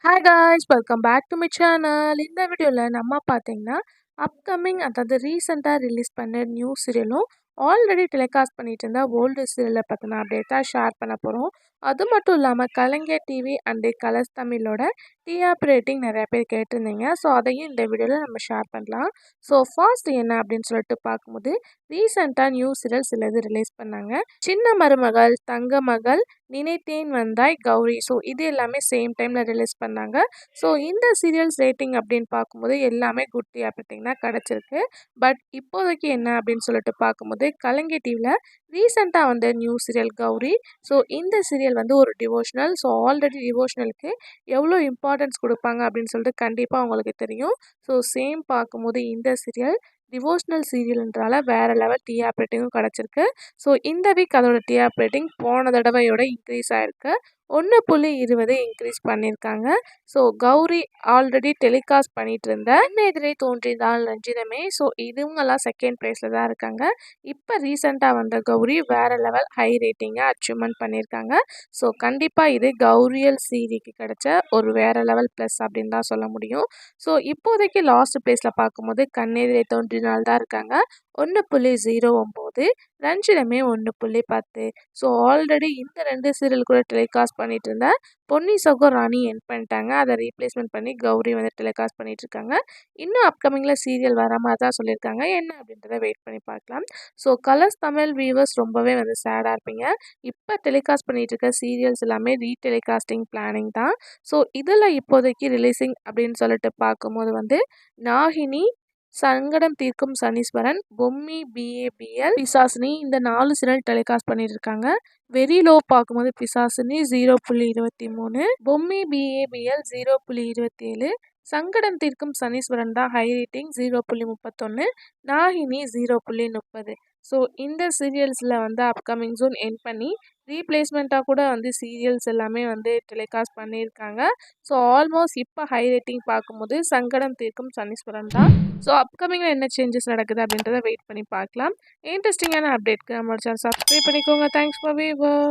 Hi guys welcome back to my channel. இந்த வீடியோவில் நம்ம பார்த்தீங்கன்னா அப்கமிங் அதாவது ரீசெண்டாக ரிலீஸ் பண்ண நியூ சீரியலும் ஆல்ரெடி டெலிகாஸ்ட் பண்ணிட்டு இருந்த ஓல்டு சீரியலை பற்றின அப்டேட்டாக ஷேர் பண்ண போகிறோம். அது மட்டும் இல்லாமல் கலைஞர் டிவி அண்டு கலர்ஸ் தமிழோட டிஆர்பி ரேட்டிங் நிறைய பேர் கேட்டிருந்தீங்க. ஸோ அதையும் இந்த வீடியோவில் நம்ம ஷேர் பண்ணலாம். ஸோ ஃபர்ஸ்ட் என்ன அப்படின்னு சொல்லிட்டு பார்க்கும்போது ரீசெண்டாக நியூ சீரியல் சிலது ரிலீஸ் பண்ணாங்க. சின்ன மருமகள், தங்க மகள், நினைத்தேன் வந்தாய், கௌரி. ஸோ இது எல்லாமே சேம் டைமில் ரிலீஸ் பண்ணாங்க. ஸோ இந்த சீரியல்ஸ் ரேட்டிங் அப்படின்னு பார்க்கும்போது எல்லாமே குட் டிஆர்பி தான் கிடச்சிருக்கு. பட் இப்போதைக்கு என்ன அப்படின்னு சொல்லிட்டு பார்க்கும்போது கலைஞர் டிவியில் ரீசெண்டாக வந்த நியூ சீரியல் கௌரி. ஸோ இந்த சீரியல் வந்து ஒரு டிவோஷனல். ஸோ ஆல்ரெடி டிவோஷனலுக்கு எவ்வளோ இம்பார்ட்டன்ஸ் கொடுப்பாங்க அப்படின்னு சொல்லிட்டு கண்டிப்பாக உங்களுக்கு தெரியும். ஸோ சேம் பார்க்கும்போது இந்த சீரியல் டிவோஷனல் சீரியல்ன்றால வேறு லெவல் டிஆர்பி ரேட்டிங்கும் கிடச்சிருக்கு. ஸோ இந்த வீக் அதோட டிஆர்பி ரேட்டிங் போன தடவையோட இன்க்ரீஸ் ஆகிருக்கு. 1.20 இன்க்ரீஸ் பண்ணியிருக்காங்க. ஸோ கௌரி ஆல்ரெடி டெலிகாஸ்ட் பண்ணிட்டு இருந்த எதிரே தோன்றினால் ரஞ்சிதமே. ஸோ இதுவங்கெல்லாம் செகண்ட் ப்ளேஸில் தான் இருக்காங்க. இப்போ ரீசெண்டாக வந்த கௌரி வேறு லெவல் ஹை ரேட்டிங்கை அச்சீவ்மெண்ட் பண்ணியிருக்காங்க. ஸோ கண்டிப்பாக இது கௌரியல் சீரிக்கு கிடைச்ச ஒரு வேறு லெவல் ப்ளஸ் அப்படின்னு தான் சொல்ல முடியும். ஸோ இப்போதைக்கு லாஸ்ட் ப்ளேஸில் பார்க்கும்போது கண்ணெதிரே தோன்றினால் தான் இருக்காங்க. 1.09, ரஞ்சிதமே 1.10. ஸோ ஆல்ரெடி இந்த 2 சீரியல் கூட டெலிகாஸ்ட் பண்ணிட்டு இருந்த பொன்னி சகோ ராணி என் பண்ணிட்டாங்க. அதை ரீப்ளேஸ்மெண்ட் பண்ணி கௌரி வந்து டெலிகாஸ்ட் பண்ணிட்டு இருக்காங்க. இன்னும் அப்கமிங்கில் சீரியல் வர மாதிரி தான் சொல்லியிருக்காங்க. என்ன அப்படின்றத வெயிட் பண்ணி பார்க்கலாம். ஸோ கலர்ஸ் தமிழ் வியூவர்ஸ் ரொம்பவே வந்து சேடாக இருப்பீங்க. இப்போ டெலிகாஸ்ட் பண்ணிட்டு இருக்க சீரியல்ஸ் எல்லாமே ரீடெலிகாஸ்டிங் பிளானிங் தான். ஸோ இதில் இப்போதைக்கு ரிலீஸிங் அப்படின்னு சொல்லிட்டு பார்க்கும்போது வந்து நாகினி, சங்கடம் தீர்க்கும் சனீஸ்வரன், பொம்மி, பிஏபிஎல், பிசாசினி இந்த 4 சீரியல் டெலிகாஸ்ட் பண்ணிட்டு இருக்காங்க. வெரி லோ பார்க்கும்போது பிசாசினி 0.23, பொம்மி பிஏபிஎல் 0.27, சங்கடம் தீர்க்கும் சனீஸ்வரன் தான் ஹை ரேட்டிங் 0.31, நாகினி 0.30. ஸோ இந்த சீரியல்ஸில் வந்து அப்கமிங் ஜூன் என் பண்ணி ரீப்ளேஸ்மெண்ட்டாக கூட வந்து சீரியல்ஸ் எல்லாமே வந்து டெலிகாஸ்ட் பண்ணியிருக்காங்க. ஸோ ஆல்மோஸ்ட் இப்போ ஹை ரேட்டிங் பார்க்கும்போது சங்கடம் தீர்க்கும் சனீஸ்வரன் தான். ஸோ அப்கமிங்கில் என்ன சேஞ்சஸ் நடக்குது அப்படின்றத வெயிட் பண்ணி பார்க்கலாம். இன்ட்ரெஸ்டிங்கான அப்டேட்க்கு நம்மளோட சேனல் சப்ஸ்கிரைப் பண்ணிக்கோங்க. Thanks for viewer.